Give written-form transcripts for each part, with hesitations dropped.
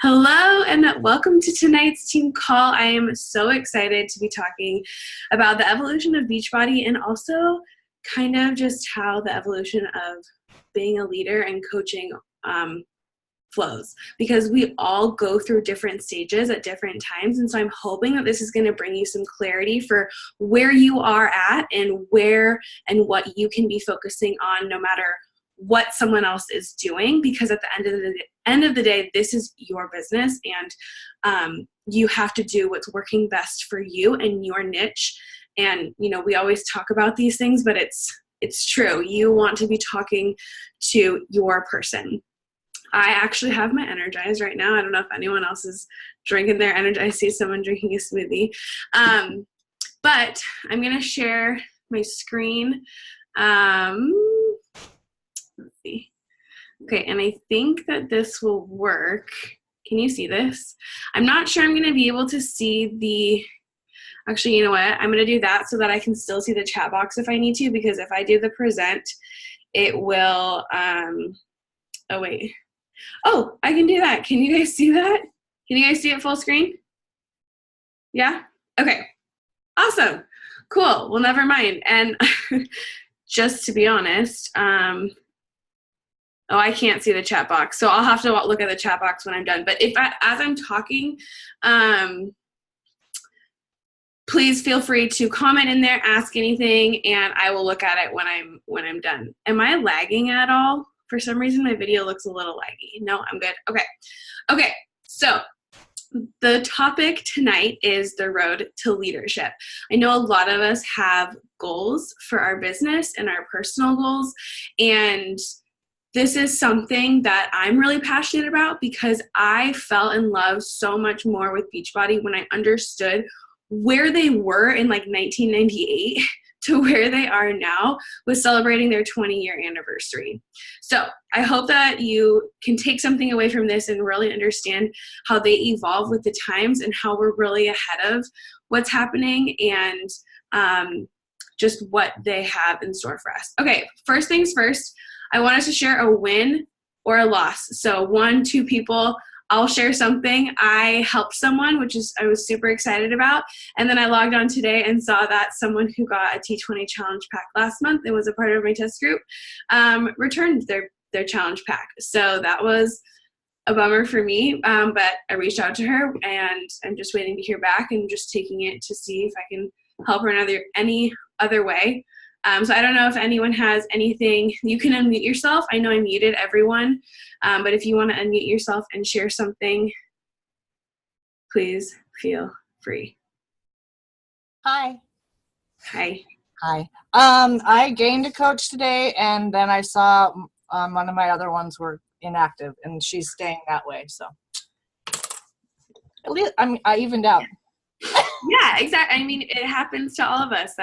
Hello and welcome to tonight's team call. I am so excited to be talking about the evolution of Beachbody and also kind of just how the evolution of being a leader and coaching flows, because we all go through different stages at different times. And so I'm hoping that this is going to bring you some clarity for where you are at and where and what you can be focusing on no matter what someone else is doing, because at the end of the day, this is your business, and you have to do what's working best for you and your niche. And we always talk about these things, but it's true. You want to be talking to your person. I actually have my Energize right now. I don't know if anyone else is drinking their Energize. I see someone drinking a smoothie, but I'm gonna share my screen. Let's see. Okay, and I think that this will work. Can you see this? I'm not sure I'm going to be able to see the, actually, you know what? I'm going to do that so that I can still see the chat box if I need to, because if I do the present, it will, oh wait. Oh, I can do that. Can you guys see that? Can you guys see it full screen? Yeah? Okay. Awesome. Cool. Well, never mind. And just to be honest, oh, I can't see the chat box, so I'll have to look at the chat box when I'm done. But as I'm talking, please feel free to comment in there, ask anything, and I will look at it when I'm done. Am I lagging at all? For some reason, my video looks a little laggy. No, I'm good. Okay. So the topic tonight is the road to leadership. I know a lot of us have goals for our business and our personal goals, and this is something that I'm really passionate about because I fell in love so much more with Beachbody when I understood where they were in like 1998 to where they are now with celebrating their 20-year anniversary. So I hope that you can take something away from this and really understand how they evolve with the times and how we're really ahead of what's happening and just what they have in store for us. Okay, first things first, I want us to share a win or a loss. So 1, 2 people, I'll share something. I helped someone, which I was super excited about. And then I logged on today and saw that someone who got a T20 challenge pack last month and was a part of my test group returned their challenge pack. So that was a bummer for me, but I reached out to her and I'm just waiting to hear back and just taking it to see if I can help her in any other way. So I don't know if anyone has anything. You can unmute yourself. I know I muted everyone, but if you want to unmute yourself and share something, please feel free. Hi. I gained a coach today, and then I saw one of my other ones were inactive, and she's staying that way. So at least I evened out. Yeah, exactly. I mean, it happens to all of us.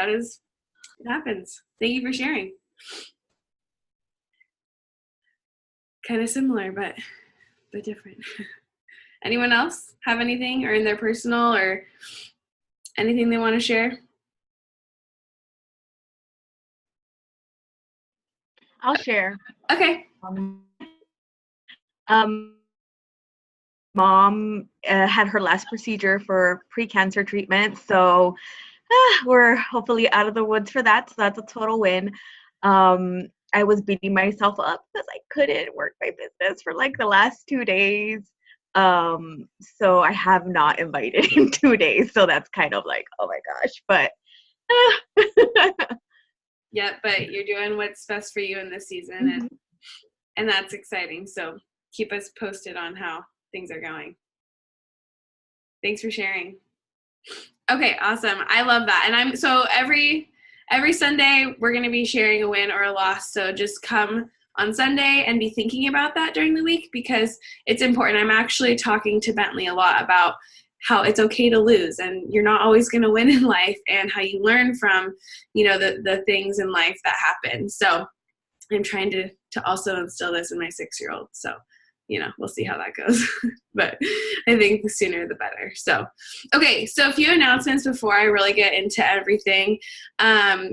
It happens. Thank you for sharing. Kind of similar, but different. Anyone else have anything or in their personal or anything they want to share? I'll share. Okay. Mom had her last procedure for pre-cancer treatment, so we're hopefully out of the woods for that, so that's a total win. I was beating myself up because I couldn't work my business for like the last 2 days, so I have not invited in 2 days, so that's kind of like, oh my gosh, but yeah, but you're doing what's best for you in this season, and that's exciting, so keep us posted on how things are going. Thanks for sharing. Okay, awesome. I love that. And so every Sunday we're going to be sharing a win or a loss. So just come on Sunday and be thinking about that during the week because it's important. I'm actually talking to Bentley a lot about how it's okay to lose and you're not always going to win in life and how you learn from, the things in life that happen. So I'm trying to also instill this in my 6-year-old. So we'll see how that goes. But I think the sooner the better. So, okay. So a few announcements before I really get into everything.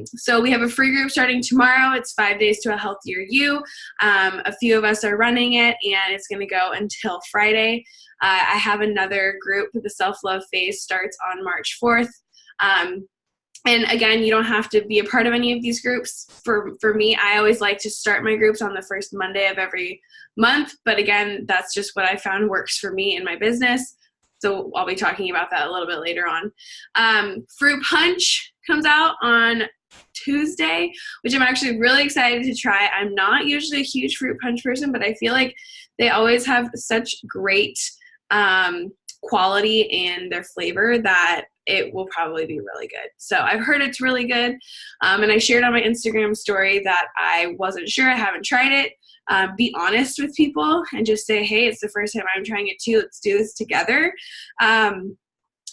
So we have a free group starting tomorrow. It's 5 days to a healthier you. A few of us are running it, and it's going to go until Friday. I have another group. The self-love phase starts on March 4th. And again, you don't have to be a part of any of these groups. For me, I always like to start my groups on the first Monday of every month. But again, that's just what I found works for me in my business. So I'll be talking about that a little bit later on. Fruit Punch comes out on Tuesday, which I'm actually really excited to try. I'm not usually a huge Fruit Punch person, but I feel like they always have such great quality in their flavor that it will probably be really good. So I've heard it's really good. And I shared on my Instagram story that I wasn't sure. I haven't tried it. Be honest with people and just say, hey, it's the first time I'm trying it too. Let's do this together. And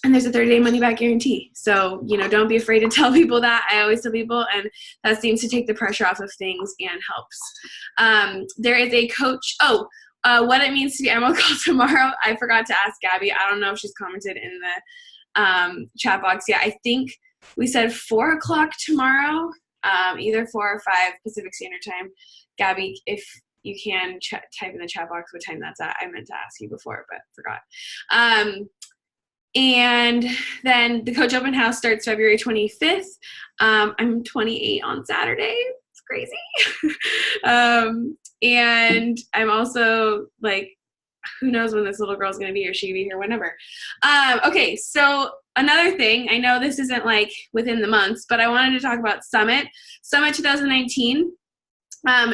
there's a 30-day money-back guarantee. So, don't be afraid to tell people that. I always tell people, and that seems to take the pressure off of things and helps. There is a coach. What it means to be Emerald Girl tomorrow. I forgot to ask Gabby. I don't know if she's commented in the chat box yet. I think we said 4 o'clock tomorrow, either 4 or 5 Pacific Standard Time. Gabby, if you can type in the chat box what time that's at. I meant to ask you before, but forgot. And then the Coach Open House starts February 25th. I'm 28 on Saturday. It's crazy. And I'm also like, who knows when this little girl's going to be, or she can be here whenever. Okay, so another thing, I know this isn't like within the months, but I wanted to talk about Summit 2019.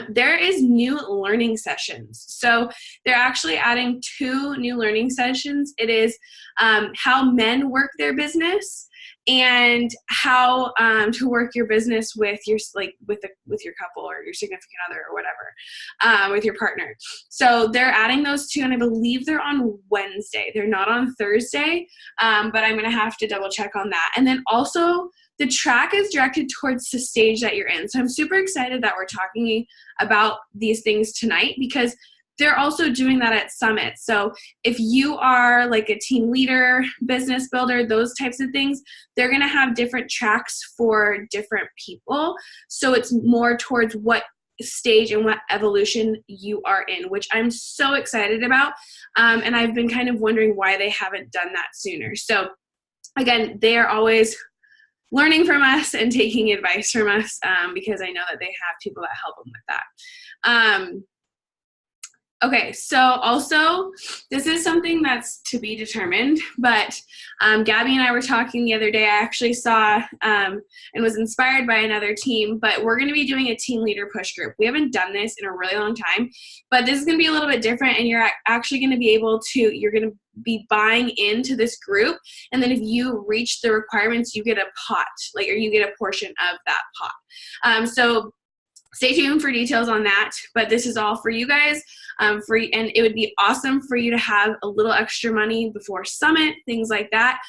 There is new learning sessions. So they're actually adding 2 new learning sessions. It is how men work their business and how to work your business with your with your couple or your significant other or whatever, with your partner. So they're adding those 2, and I believe they're on Wednesday. They're not on Thursday, but I'm gonna have to double check on that. And then also the track is directed towards the stage that you're in. So I'm super excited that we're talking about these things tonight, because they're also doing that at Summit. So if you are like a team leader, business builder, those types of things, they're going to have different tracks for different people. So it's more towards what stage and what evolution you are in, which I'm so excited about. And I've been kind of wondering why they haven't done that sooner. So again, they are always learning from us and taking advice from us, because I know that they have people that help them with that. Okay, so also, this is something that's to be determined, but Gabby and I were talking the other day. I actually saw and was inspired by another team, but we're going to be doing a team leader push group. We haven't done this in a really long time, but this is going to be a little bit different, and you're actually going to be able to, you're going to be buying into this group, and then if you reach the requirements, you get a pot, or you get a portion of that pot. So stay tuned for details on that, but this is all for you guys, free, and it would be awesome for you to have a little extra money before Summit, things like that.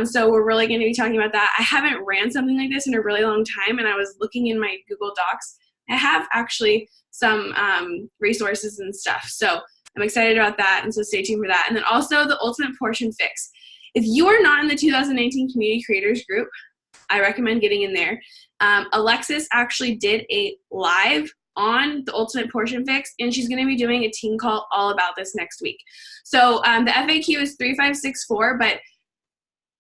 So we're really going to be talking about that. I haven't ran something like this in a really long time, and I was looking in my Google Docs. I have actually some resources and stuff, so I'm excited about that, and so stay tuned for that. And then also the Ultimate Portion Fix. If you are not in the 2019 Community Creators Group, I recommend getting in there. Alexis actually did a live on the Ultimate Portion Fix, and she's going to be doing a team call all about this next week. So the FAQ is 3564, but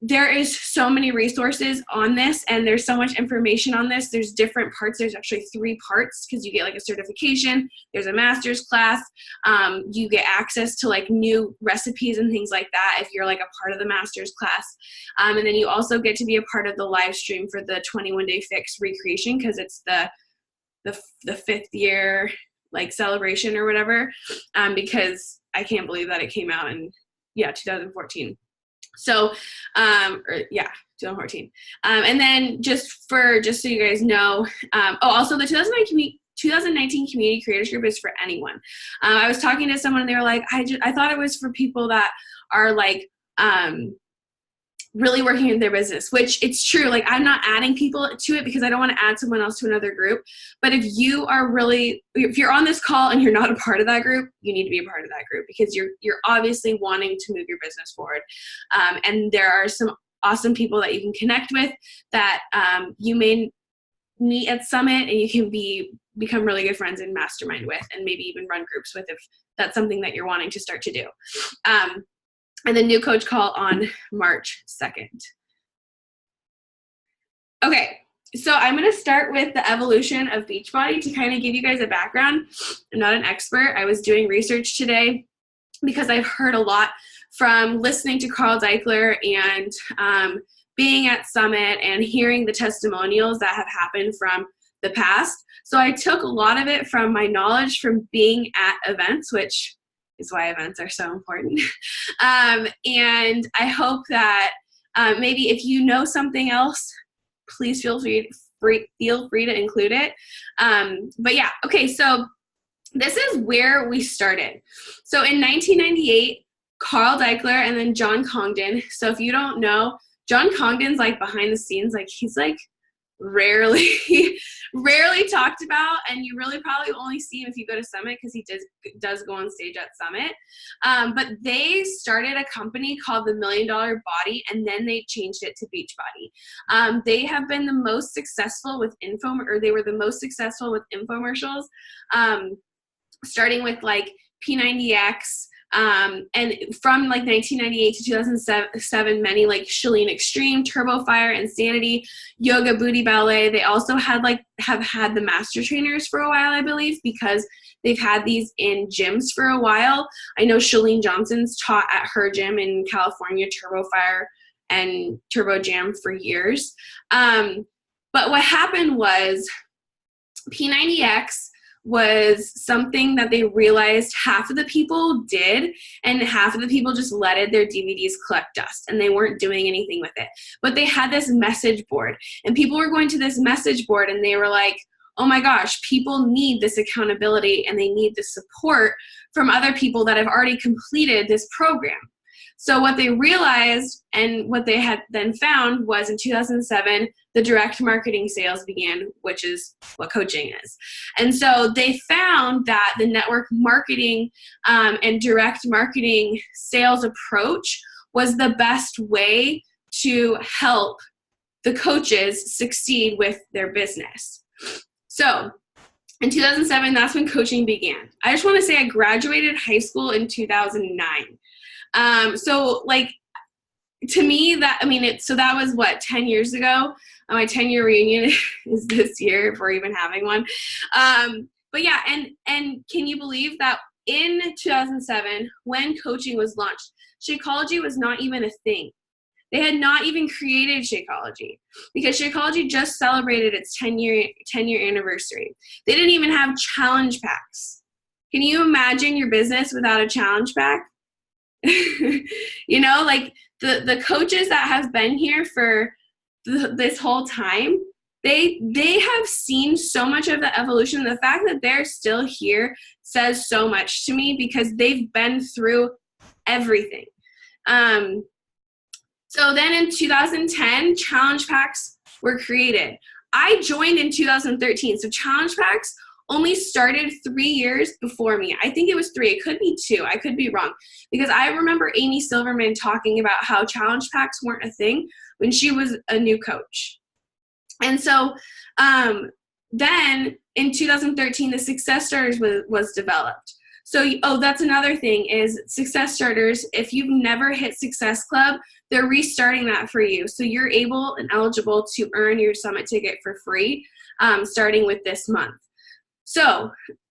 there is so many resources on this, and there's so much information on this. There's different parts. There's actually 3 parts, because you get like a certification. There's a master's class. You get access to like new recipes and things like that if you're like a part of the master's class. And then you also get to be a part of the live stream for the 21-day fix recreation, because it's the 5th year like celebration or whatever, because I can't believe that it came out in 2014. So, 2014. And then just so you guys know, also the 2019 Community Creators Group is for anyone. I was talking to someone, and they were like, I thought it was for people that are like, really working in their business, which it's true. Like, I'm not adding people to it because I don't want to add someone else to another group. But if you're on this call and you're not a part of that group, you need to be a part of that group, because you're obviously wanting to move your business forward. And there are some awesome people that you can connect with that you may meet at Summit, and you can become really good friends and mastermind with, and maybe even run groups with, if that's something that you're wanting to start to do. And the new coach call on March 2nd. Okay, so I'm going to start with the evolution of Beachbody to kind of give you guys a background. I'm not an expert. I was doing research today because I've heard a lot from listening to Carl Deichler and being at Summit and hearing the testimonials that have happened from the past. So I took a lot of it from my knowledge from being at events, which is why events are so important. And I hope that maybe if you know something else, please feel free to include it. But yeah, okay, so this is where we started. So in 1998, Carl Deichler and then John Congdon. So if you don't know, John Congdon's like behind the scenes, like he's like rarely talked about, and you really probably only see him if you go to Summit, because he does go on stage at Summit. But they started a company called the $1 Million Body, and then they changed it to Beachbody. They have been the most successful with they were the most successful with infomercials, starting with like P90X. And from like 1998 to 2007, many like Chalene Extreme, Turbo Fire, Insanity, Yoga Booty Ballet. They also have had the master trainers for a while, I believe, because they've had these in gyms for a while. I know Chalene Johnson's taught at her gym in California, Turbo Fire and Turbo Jam, for years. But what happened was P90X was something that they realized half of the people did, and half of the people just let their DVDs collect dust, and they weren't doing anything with it. But they had this message board, and people were going to this message board, and they were like, oh my gosh, people need this accountability, and they need the support from other people that have already completed this program. So what they realized, and what they had then found, was in 2007, the direct marketing sales began, which is what coaching is. And so they found that the network marketing and direct marketing sales approach was the best way to help the coaches succeed with their business. So in 2007, that's when coaching began. I just want to say I graduated high school in 2009. So like, to me, so that was what, 10 years ago. My 10-year reunion is this year, if we're even having one. But yeah, and can you believe that in 2007, when coaching was launched, Shakeology was not even a thing. They had not even created Shakeology, because Shakeology just celebrated its 10-year anniversary. They didn't even have challenge packs. Can you imagine your business without a challenge pack? You know, like the coaches that have been here for this whole time, they have seen so much of the evolution. The fact that they're still here says so much to me, because they've been through everything. So then in 2010, challenge packs were created. I joined in 2013, so challenge packs only started 3 years before me. I think it was 3. It could be 2. I could be wrong, because I remember Amy Silverman talking about how challenge packs weren't a thing when she was a new coach. And so then in 2013, the Success Starters was developed. So, that's another thing is Success Starters. If you've never hit Success Club, they're restarting that for you. So you're able and eligible to earn your summit ticket for free, starting with this month. So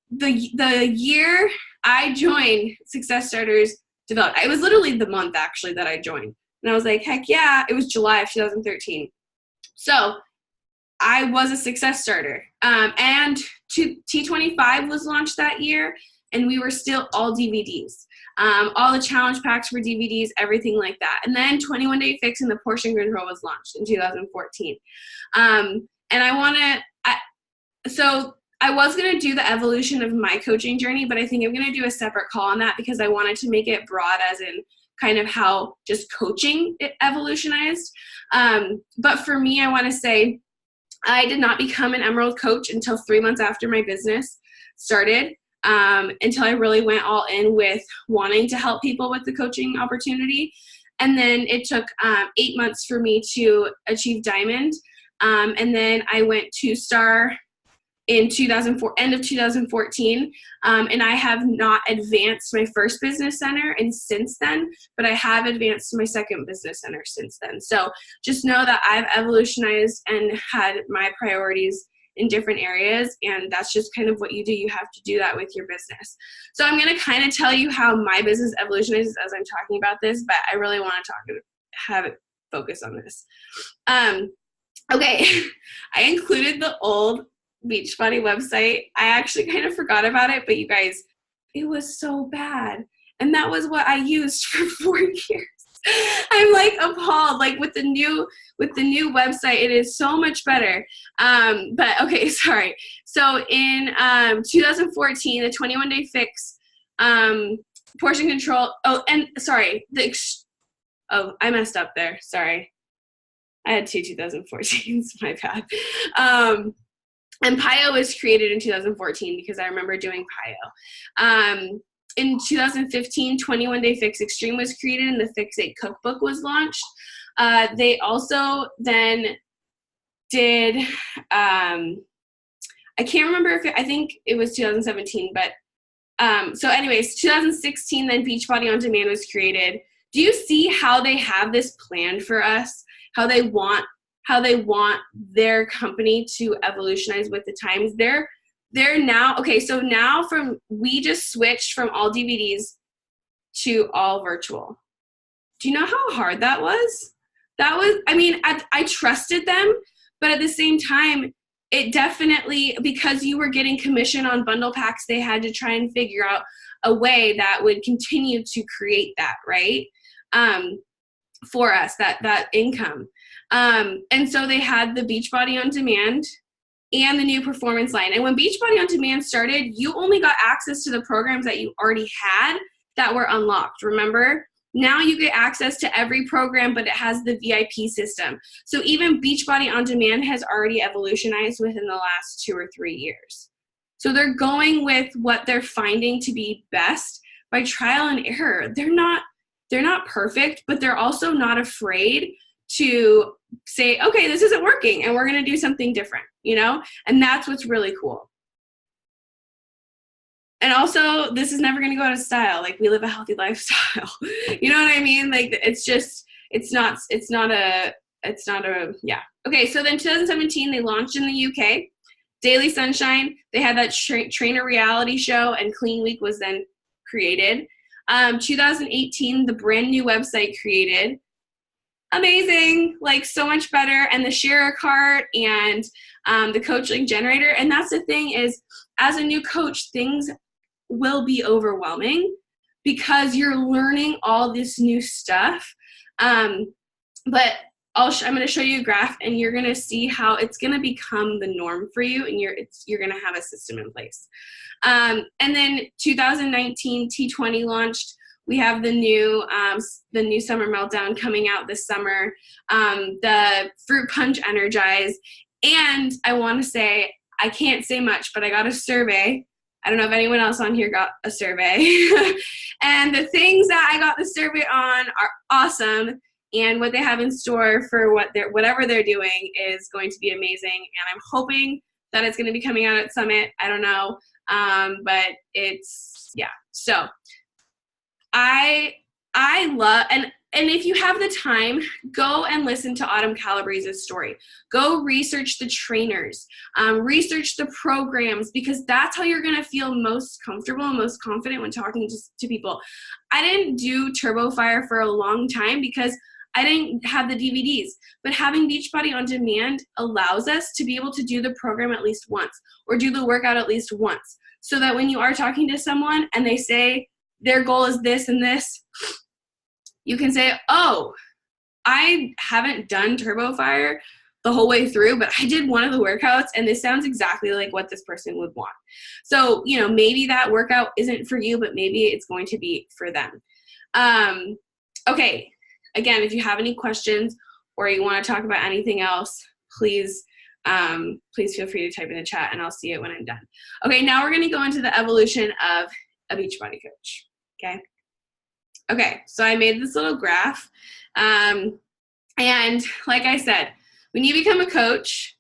the year I joined, Success Starters developed. It was literally the month actually that I joined. And I was like, heck yeah, it was July of 2013. So I was a Success Starter. And T25 was launched that year, and we were still all DVDs. All the challenge packs were DVDs, everything like that. And then 21 Day Fix and the portion control was launched in 2014. And I was going to do the evolution of my coaching journey, but I think I'm going to do a separate call on that, because I wanted to make it broad, as in kind of how just coaching it evolutionized. But for me, I want to say I did not become an Emerald coach until 3 months after my business started, until I really went all in with wanting to help people with the coaching opportunity. And then it took 8 months for me to achieve Diamond. And then I went 2-star in end of 2014, and I have not advanced my first business center and since then, but I have advanced my second business center since then. So just know that I've evolutionized and had my priorities in different areas, and that's just kind of what you do. You have to do that with your business. So I'm going to kind of tell you how my business evolutionizes as I'm talking about this, but I really want to have it focus on this. Okay, I included the old Beachbody website. I actually kind of forgot about it, but you guys, it was so bad. And that was what I used for 4 years. I'm like appalled. Like with the new website, it is so much better. But okay, sorry. So in 2014, the 21-day fix, portion control. Oh, and sorry, I messed up there. Sorry. I had 2 2014s, my bad. And PIO was created in 2014 because I remember doing PIO. In 2015, 21-Day Fix Extreme was created and the Fix 8 cookbook was launched. They also then did, I can't remember I think it was 2017, but so anyways, 2016, then Beachbody On Demand was created. Do you see how they have this planned for us? How they want their company to evolutionize with the times. They're now, okay, so now we just switched from all DVDs to all virtual. Do you know how hard that was? I mean, I trusted them, but at the same time, it definitely, because you were getting commission on bundle packs, they had to try and figure out a way that would continue to create that, right? For us, that income. And so they had the Beachbody On Demand and the new performance line. And when Beachbody On Demand started, you only got access to the programs that you already had that were unlocked, remember? Now you get access to every program, but it has the VIP system. So even Beachbody On Demand has already evolutionized within the last 2 or 3 years. So they're going with what they're finding to be best by trial and error. They're not perfect, but they're also not afraid to say, okay, this isn't working and we're going to do something different, you know? And that's what's really cool. And also, this is never going to go out of style. Like, we live a healthy lifestyle. You know what I mean? Like, it's not a, yeah. Okay, so then 2017, they launched in the UK. Daily Sunshine, they had that trainer reality show, and Clean Week was then created. 2018, the brand new website created. Amazing, like so much better. And the share a cart and the coach link generator. And that's the thing is, as a new coach, things will be overwhelming because you're learning all this new stuff. But I'm going to show you a graph, and you're going to see how it's going to become the norm for you, and you're going to have a system in place. And then 2019 T20 launched. We have the new Summer Meltdown coming out this summer, the Fruit Punch Energize, and I want to say, I can't say much, but I got a survey. I don't know if anyone else on here got a survey. And the things that I got the survey on are awesome, and what they have in store for whatever they're doing is going to be amazing, and I'm hoping that it's going to be coming out at Summit. I don't know, but it's, yeah. So I love, and if you have the time, go and listen to Autumn Calabrese's story. Go research the trainers, research the programs, because that's how you're going to feel most comfortable and most confident when talking to people. I didn't do Turbo Fire for a long time because I didn't have the DVDs, but having Beachbody On Demand allows us to be able to do the program at least once or do the workout at least once, so that when you are talking to someone and they say their goal is this and this, you can say, oh, I haven't done Turbo Fire the whole way through, but I did one of the workouts and this sounds exactly like what this person would want. So, maybe that workout isn't for you, but maybe it's going to be for them. Okay, again, if you have any questions or you want to talk about anything else, please feel free to type in the chat and I'll see it when I'm done. Okay, now we're going to go into the evolution of a Beachbody coach. Okay, so I made this little graph. And like I said, when you become a coach,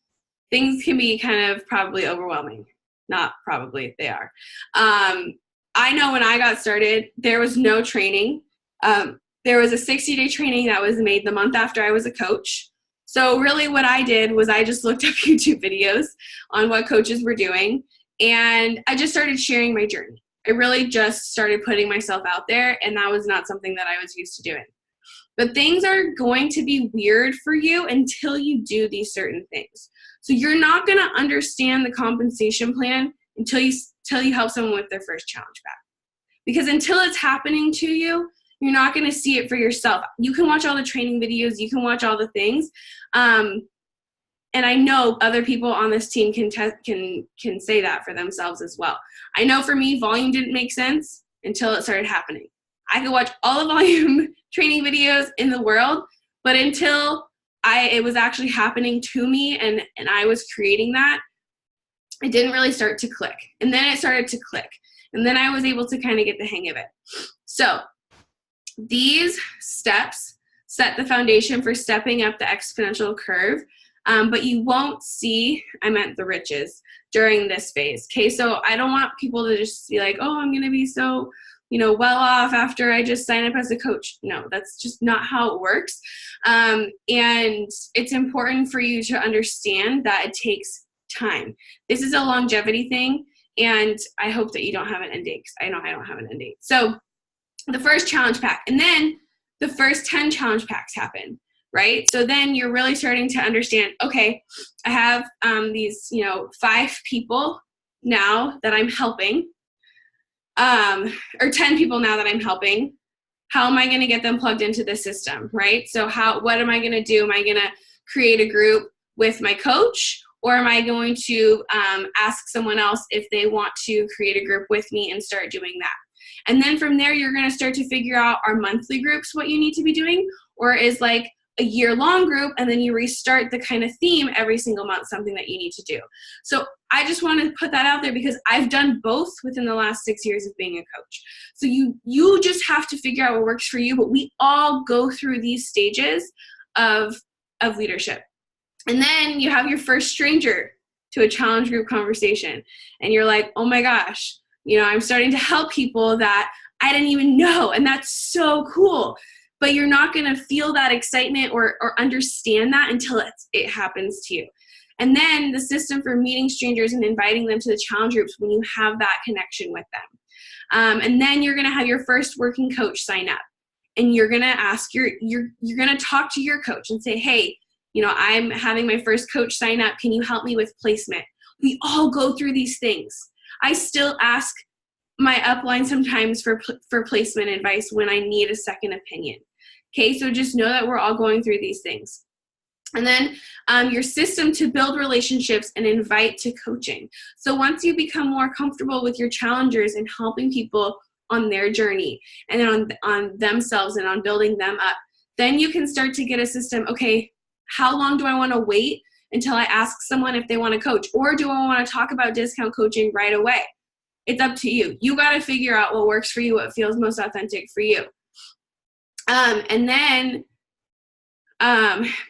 things can be kind of probably overwhelming. Not probably, they are. I know when I got started, there was no training. There was a 60-day training that was made the month after I was a coach. So really what I did was I just looked up YouTube videos on what coaches were doing, and I just started sharing my journey. I really just started putting myself out there, and that was not something that I was used to doing. But things are going to be weird for you until you do these certain things. So you're not going to understand the compensation plan until you help someone with their first challenge pack. Because until it's happening to you, you're not going to see it for yourself. You can watch all the training videos, you can watch all the things, and I know other people on this team can say that for themselves as well. I know for me, volume didn't make sense until it started happening. I could watch all the volume training videos in the world, but until it was actually happening to me and I was creating that, it didn't really start to click. And then it started to click. And then I was able to kind of get the hang of it. So these steps set the foundation for stepping up the exponential curve, but you won't see, I meant the riches, during this phase. Okay, so I don't want people to just be like, oh, I'm going to be so, well off after I just sign up as a coach. No, that's just not how it works. And it's important for you to understand that it takes time. This is a longevity thing, and I hope that you don't have an end date, because I know I don't have an end date. So the first challenge pack, and then the first 10 challenge packs happen, right? So then you're really starting to understand, okay, I have these, 5 people now that I'm helping, or 10 people now that I'm helping. How am I going to get them plugged into the system, right? So what am I going to do? Am I going to create a group with my coach, or am I going to ask someone else if they want to create a group with me and start doing that? And then from there, you're going to start to figure out, are monthly groups what you need to be doing, or is like a year-long group, and then you restart the kind of theme every single month, something that you need to do. So I just want to put that out there because I've done both within the last 6 years of being a coach. So you just have to figure out what works for you, but we all go through these stages of leadership. And then you have your first stranger to a challenge group conversation, and you're like, oh my gosh, I'm starting to help people that I didn't even know, and that's so cool. But you're not going to feel that excitement or understand that until it happens to you. And then the system for meeting strangers and inviting them to the challenge groups when you have that connection with them. And then you're going to have your first working coach sign up, and you're going to ask you're going to talk to your coach and say, hey, I'm having my first coach sign up. Can you help me with placement? We all go through these things. I still ask my upline sometimes for placement advice when I need a second opinion. Okay, so just know that we're all going through these things. And then your system to build relationships and invite to coaching. So once you become more comfortable with your challengers and helping people on their journey and then on themselves and on building them up, then you can start to get a system, okay, how long do I want to wait until I ask someone if they want to coach? Or do I want to talk about discount coaching right away? It's up to you. You got to figure out what works for you, what feels most authentic for you. And then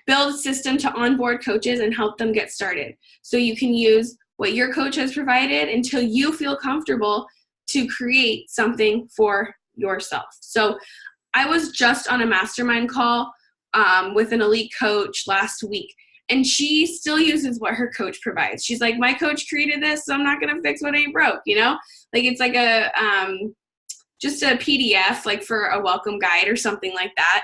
build a system to onboard coaches and help them get started. So you can use what your coach has provided until you feel comfortable to create something for yourself. So I was just on a mastermind call with an elite coach last week, and she still uses what her coach provides. She's like, my coach created this, so I'm not going to fix what ain't broke, Like it's like just a PDF, like for a welcome guide or something like that.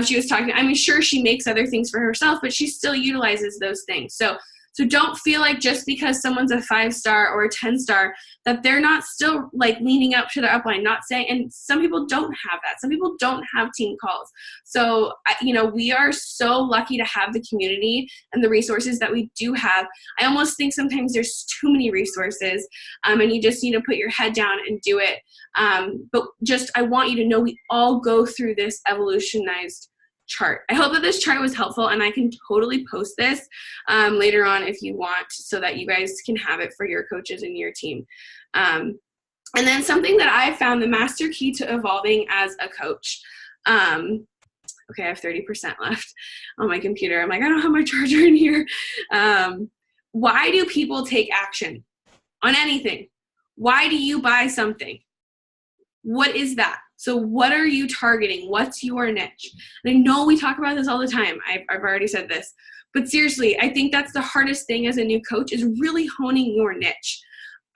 She was talking, sure she makes other things for herself, but she still utilizes those things. So So don't feel like just because someone's a 5-star or a 10-star that they're not still like leaning up to their upline, not saying, and some people don't have that. Some people don't have team calls. So, you know, we are so lucky to have the community and the resources that we do have. I almost think sometimes there's too many resources, and you just need to put your head down and do it. But just, I want you to know we all go through this evolutionized chart. I hope that this chart was helpful, and I can totally post this later on if you want, so that you guys can have it for your coaches and your team. And then something that I found, the master key to evolving as a coach. Okay, I have 30% left on my computer. I'm like, I don't have my charger in here. Why do people take action on anything? Why do you buy something? What is that? So what are you targeting? What's your niche? And I know we talk about this all the time. I've already said this. But seriously, I think that's the hardest thing as a new coach, is really honing your niche.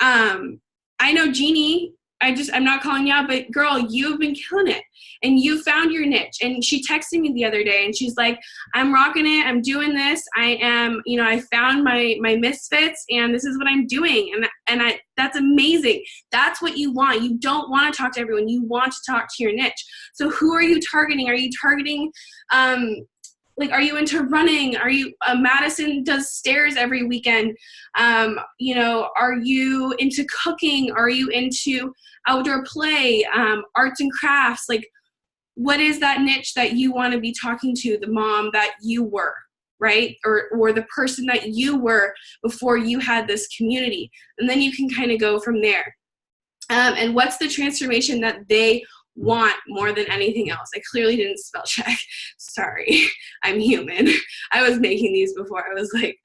I know Jeannie, I'm not calling you out, but girl, you've been killing it. And you found your niche. And she texted me the other day and she's like, I'm rocking it. I'm doing this. I found my misfits and this is what I'm doing. And that's amazing. That's what you want. You don't want to talk to everyone. You want to talk to your niche. So who are you targeting? Are you targeting, are you into running? Are you, Madison does stairs every weekend. Are you into cooking? Are you into outdoor play, arts and crafts? Like, what is that niche that you want to be talking to the mom that you were, right? Or the person that you were before you had this community. And then you can kind of go from there. And what's the transformation that they want more than anything else? I clearly didn't spell check. Sorry, I'm human. I was making these before. I was like,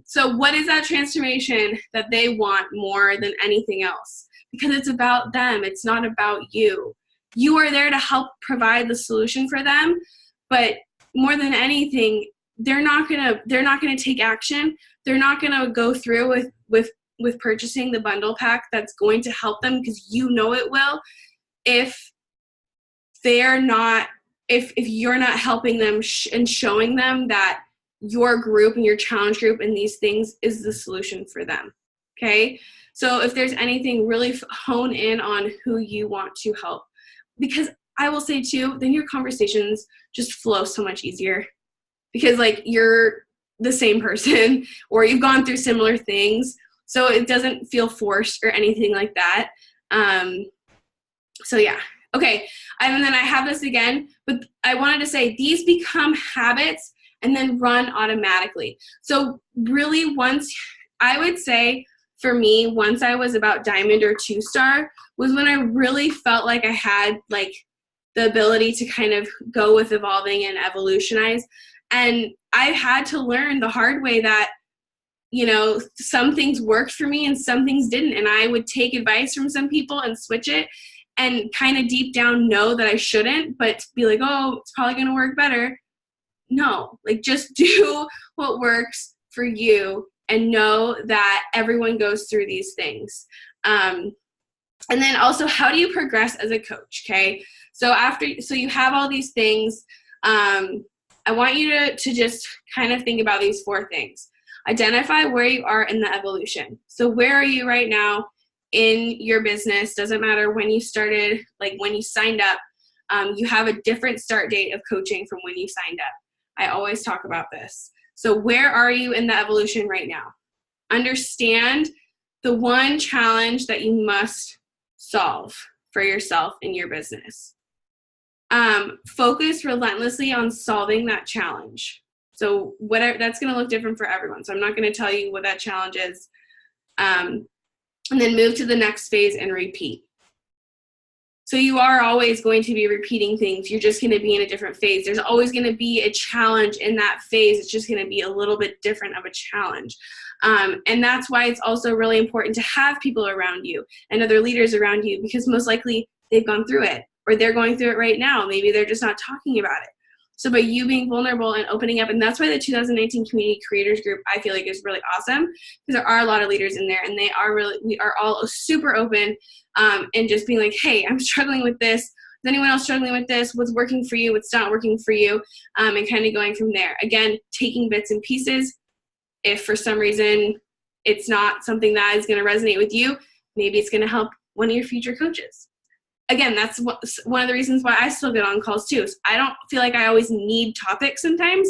So what is that transformation that they want more than anything else? Because it's about them. It's not about you. You are there to help provide the solution for them, but more than anything, they're not gonna take action. They're not gonna go through with purchasing the bundle pack that's going to help them, because you know it will, if you're not helping them and showing them that your group and your challenge group and these things is the solution for them. Okay. So if there's anything, really hone in on who you want to help, because I will say too, then your conversations just flow so much easier, because like you're the same person or you've gone through similar things. So it doesn't feel forced or anything like that. So yeah. Okay. And then I have this again, but I wanted to say these become habits and then run automatically. So really, I would say for me, once I was about diamond or 2-star was when I really felt like I had like the ability to kind of go with evolving and evolutionize. And I had to learn the hard way that, some things worked for me and some things didn't. And I would take advice from some people and switch it, and kind of deep down know that I shouldn't, but be like, oh, it's probably going to work better. No, like just do what works for you and know that everyone goes through these things. And then also, how do you progress as a coach? Okay. So you have all these things. I want you to just kind of think about these 4 things. Identify where you are in the evolution. So where are you right now in your business? Doesn't matter when you started, like when you signed up, you have a different start date of coaching from when you signed up. I always talk about this. So where are you in the evolution right now? Understand the one challenge that you must solve for yourself in your business. Focus relentlessly on solving that challenge. So whatever, that's going to look different for everyone. So I'm not going to tell you what that challenge is. And then move to the next phase and repeat. So you are always going to be repeating things. You're just going to be in a different phase. There's always going to be a challenge in that phase. It's just going to be a little bit different of a challenge. And that's why it's also really important to have people around you and other leaders around you, because most likely they've gone through it or they're going through it right now. Maybe they're just not talking about it. So by you being vulnerable and opening up, and that's why the 2019 Community Creators Group, I feel like, is really awesome, because there are a lot of leaders in there, and we are all super open, and just being like, hey, I'm struggling with this. Is anyone else struggling with this? What's working for you? What's not working for you? And kind of going from there. Again, taking bits and pieces, If for some reason it's not something that is going to resonate with you, maybe it's going to help one of your future coaches. Again, that's one of the reasons why I still get on calls too. So I don't feel like I always need topics sometimes,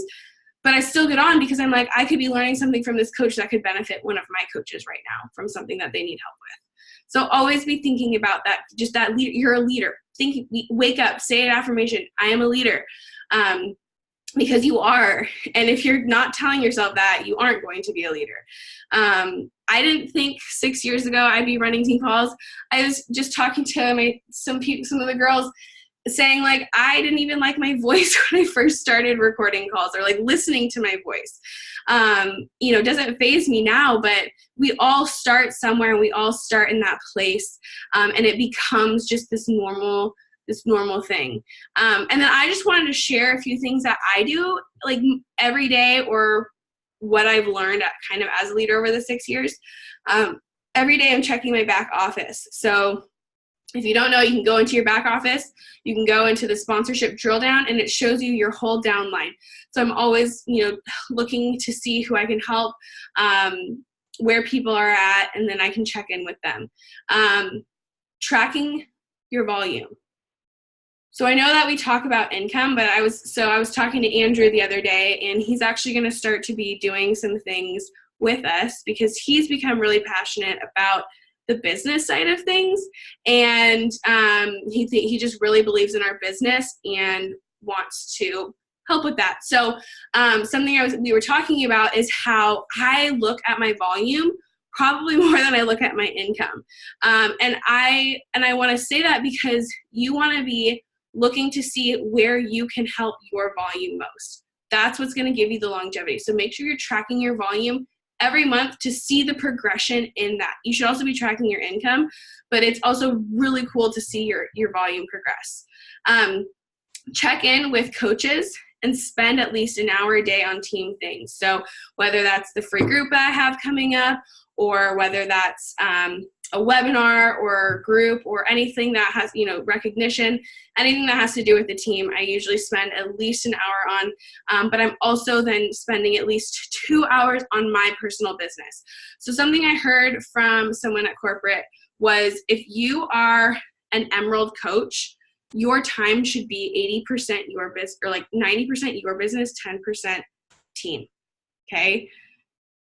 but I still get on because I'm like, I could be learning something from this coach that could benefit one of my coaches right now from something that they need help with. So always be thinking about that, just that you're a leader. Wake up, say an affirmation, I am a leader. Because you are. And if you're not telling yourself that, you aren't going to be a leader. I didn't think 6 years ago I'd be running team calls. I was just talking to some of the girls saying like, I didn't even like my voice when I first started recording calls or like listening to my voice. Doesn't faze me now, but we all start somewhere and we all start in that place. And it becomes just this normal thing. And then I just wanted to share a few things that I do like every day or what I've learned kind of as a leader over the 6 years. Every day I'm checking my back office. So if you don't know, you can go into your back office, you can go into the sponsorship drill down and it shows you your whole downline. So I'm always, looking to see who I can help, where people are at, and then I can check in with them. Tracking your volume. So I know that we talk about income, but I was talking to Andrew the other day, and he's actually going to start to be doing some things with us because he's become really passionate about the business side of things, and he just really believes in our business and wants to help with that. So something we were talking about is how I look at my volume probably more than I look at my income, and I want to say that because you want to be looking to see where you can help your volume most. That's what's going to give you the longevity. So make sure you're tracking your volume every month to see the progression in that. You should also be tracking your income, but it's also really cool to see your volume progress. Check in with coaches and spend at least an hour a day on team things. So whether that's the free group that I have coming up, or whether that's a webinar or group or anything that has, recognition, anything that has to do with the team, I usually spend at least an hour on, but I'm also then spending at least 2 hours on my personal business. So something I heard from someone at corporate was if you are an Emerald coach, your time should be 80% your business, or like 90% your business, 10% team, okay?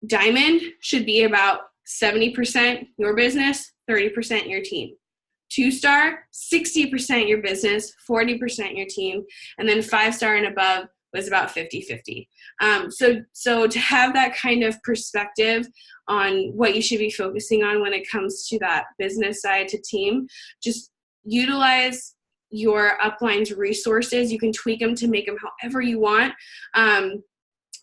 Diamond should be about 70% your business, 30% your team. 2-star, 60% your business, 40% your team. And then 5-star and above was about 50-50. So to have that kind of perspective on what you should be focusing on when it comes to that business side to team, just utilize your upline's resources. You can tweak them to make them however you want.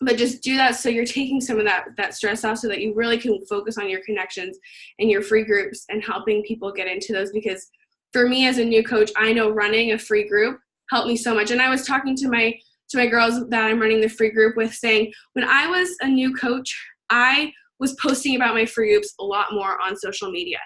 But just do that so you're taking some of that stress off so that you really can focus on your connections and your free groups and helping people get into those. Because for me as a new coach, I know running a free group helped me so much. And I was talking to my girls that I'm running the free group with, saying when I was a new coach, I was posting about my free groups a lot more on social media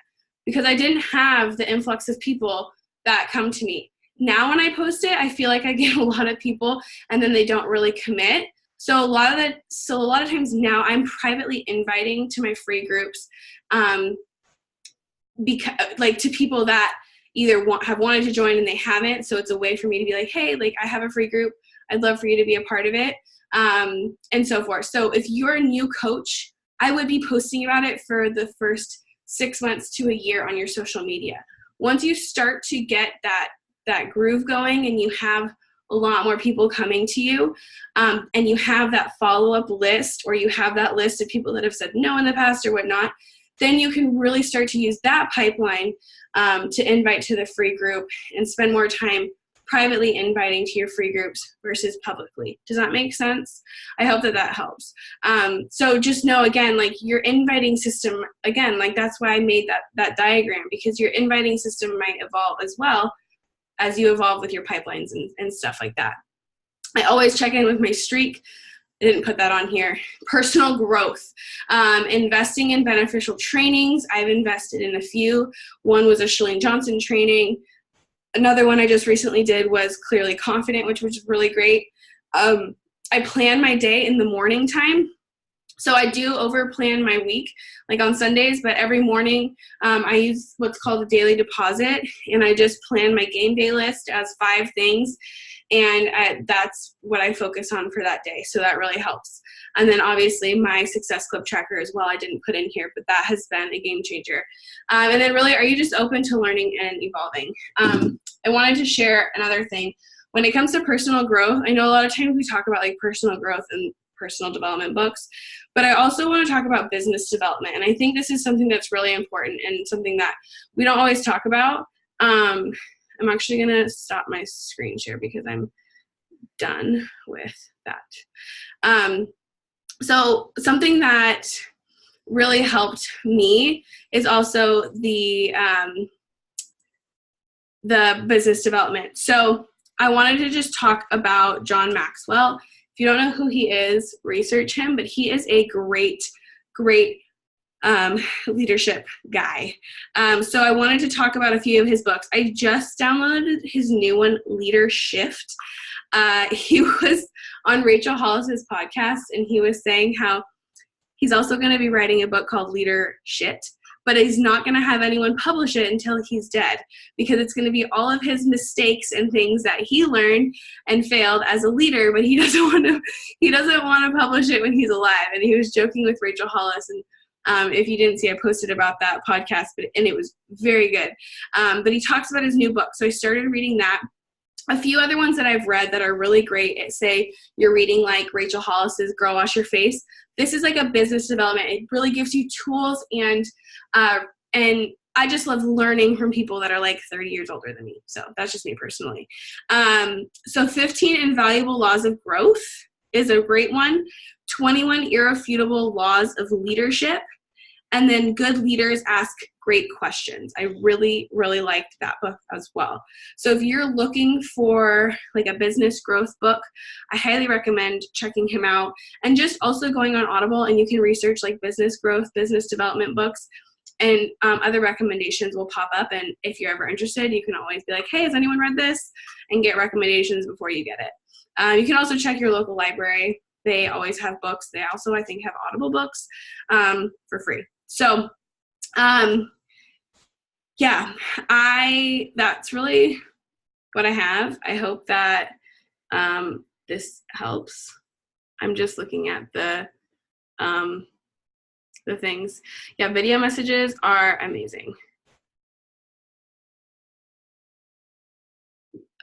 because I didn't have the influx of people that come to me. Now when I post it, I feel like I get a lot of people and then they don't really commit. So a lot of times now I'm privately inviting to my free groups, because like to people that either have wanted to join and they haven't. So it's a way for me to be like, hey, like I have a free group. I'd love for you to be a part of it, and so forth. So if you're a new coach, I would be posting about it for the first 6 months to a year on your social media. Once you start to get that groove going and you have a lot more people coming to you, and you have that follow-up list, or you have that list of people that have said no in the past or whatnot, then you can really start to use that pipeline to invite to the free group and spend more time privately inviting to your free groups versus publicly. Does that make sense? I hope that helps. So just know, again, like your inviting system, again, like that's why I made that diagram, because your inviting system might evolve as well as you evolve with your pipelines and stuff like that. I always check in with my streak. I didn't put that on here. Personal growth. Investing in beneficial trainings. I've invested in a few. One was a Chalene Johnson training. Another one I just recently did was Clearly Confident, which was really great. I plan my day in the morning time. So I do over plan my week, like on Sundays, but every morning I use what's called a daily deposit, and I just plan my game day list as 5 things, and that's what I focus on for that day. So that really helps. And then obviously my Success Club tracker as well, I didn't put in here, but that has been a game changer. And then really, are you just open to learning and evolving? I wanted to share another thing. When it comes to personal growth, I know a lot of times we talk about like personal growth and personal development books, but I also want to talk about business development. And I think this is something that's really important and something that we don't always talk about. I'm actually going to stop my screen share because I'm done with that. So something that really helped me is also the business development. So I wanted to just talk about John Maxwell. If you don't know who he is, research him, but he is a great leadership guy. So I wanted to talk about a few of his books. I just downloaded his new one, Leader Shift. He was on Rachel Hollis's podcast, and he was saying how he's also going to be writing a book called Leader Shit, but he's not going to have anyone publish it until he's dead, because it's going to be all of his mistakes and things that he learned and failed as a leader, but he doesn't want to publish it when he's alive. And he was joking with Rachel Hollis, and if you didn't see, I posted about that podcast, and it was very good. But he talks about his new book, so I started reading that. A few other ones that I've read that are really great, say you're reading like Rachel Hollis's Girl Wash Your Face. This is like a business development. It really gives you tools, and I just love learning from people that are like 30 years older than me. So that's just me personally. So 15 Invaluable Laws of Growth is a great one. 21 Irrefutable Laws of Leadership. And then Good Leaders Ask Great Questions. I really, really liked that book as well. So if you're looking for like a business growth book, I highly recommend checking him out, and just also going on Audible, and you can research like business growth, business development books, and other recommendations will pop up. And if you're ever interested, you can always be like, hey, has anyone read this? And get recommendations before you get it. You can also check your local library. They always have books. They also, I think, have Audible books for free. So, yeah, that's really what I have. I hope that this helps. I'm just looking at the things. Yeah, video messages are amazing.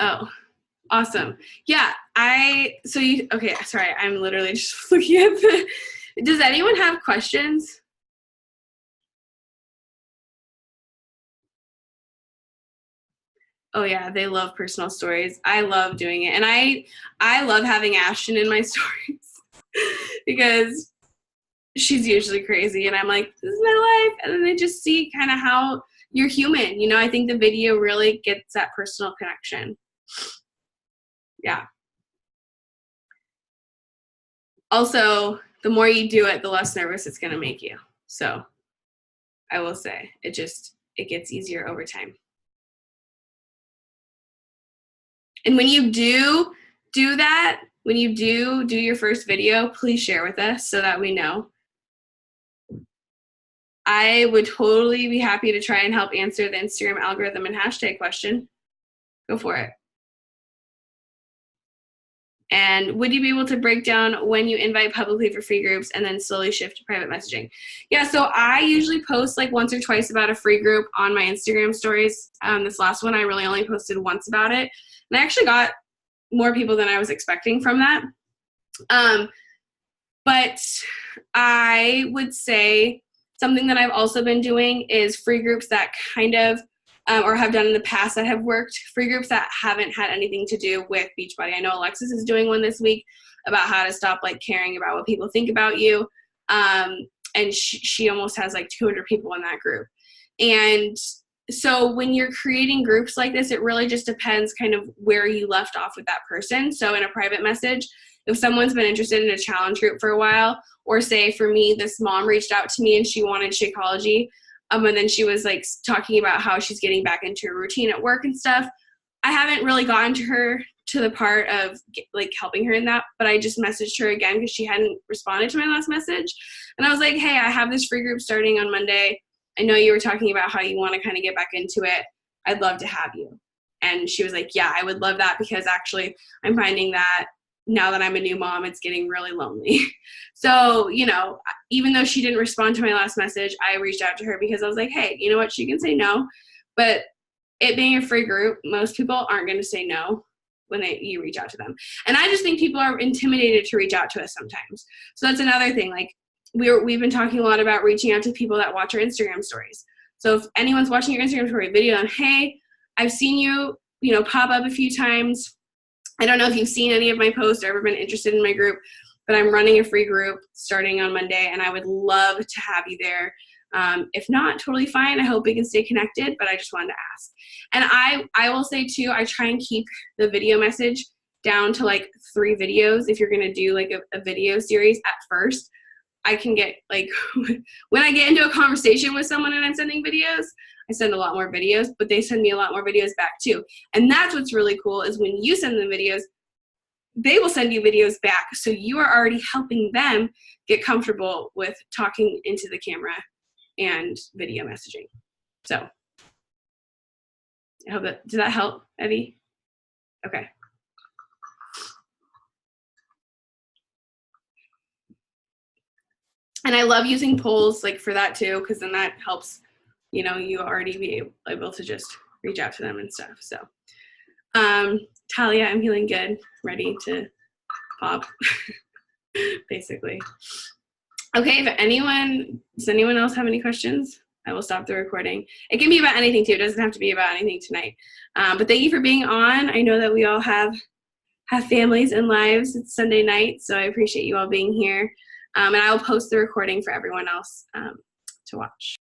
Oh, awesome. Yeah, okay, sorry, I'm literally just looking at does anyone have questions? Oh yeah, they love personal stories. I love doing it. And I love having Ashton in my stories because she's usually crazy, and I'm like, this is my life. And then they just see kind of how you're human. You know, I think the video really gets that personal connection. Yeah. Also, the more you do it, the less nervous it's going to make you. So I will say it gets easier over time. And when you do that, when you do your first video, please share with us so that we know. I would totally be happy to try and help answer the Instagram algorithm and hashtag question. Go for it. And would you be able to break down when you invite publicly for free groups and then slowly shift to private messaging? Yeah, so I usually post like once or twice about a free group on my Instagram stories. This last one, I really only posted once about it. And I actually got more people than I was expecting from that. But I would say something that I've also been doing is free groups that kind of, or have done in the past that have worked, free groups that haven't had anything to do with Beachbody. I know Alexis is doing one this week about how to stop like caring about what people think about you. And she almost has like 200 people in that group. And so when you're creating groups like this, it really just depends kind of where you left off with that person. So in a private message, if someone's been interested in a challenge group for a while, or say for me, this mom reached out to me and she wanted Shakeology, and then she was like talking about how she's getting back into her routine at work and stuff. I haven't really gotten to her to the part of like helping her in that, but I just messaged her again because she hadn't responded to my last message. And I was like, hey, I have this free group starting on Monday. I know you were talking about how you want to kind of get back into it. I'd love to have you. And she was like, yeah, I would love that, because actually I'm finding that now that I'm a new mom, it's getting really lonely. So, you know, even though she didn't respond to my last message, I reached out to her because I was like, hey, you know what? She can say no, but it being a free group, most people aren't going to say no when you reach out to them. And I just think people are intimidated to reach out to us sometimes. So that's another thing. Like we've been talking a lot about reaching out to people that watch our Instagram stories. So if anyone's watching your Instagram story video and, hey, I've seen you, you know, pop up a few times. I don't know if you've seen any of my posts or ever been interested in my group, but I'm running a free group starting on Monday, and I would love to have you there. If not, totally fine. I hope we can stay connected, but I just wanted to ask. And I will say too, I try and keep the video message down to like 3 videos. If you're going to do like a video series at first, I can get like, when I get into a conversation with someone and I'm sending videos, I send a lot more videos, but they send me a lot more videos back too. And that's what's really cool, is when you send them videos, they will send you videos back. So you are already helping them get comfortable with talking into the camera and video messaging. So I hope that, did that help, Evie? Okay. And I love using polls like for that too, because then that helps, you know, you already be able to just reach out to them and stuff. So Talia, I'm feeling good, ready to pop, basically. Okay, does anyone else have any questions? I will stop the recording. It can be about anything too. It doesn't have to be about anything tonight. But thank you for being on. I know that we all have families and lives. It's Sunday night, so I appreciate you all being here. And I will post the recording for everyone else to watch.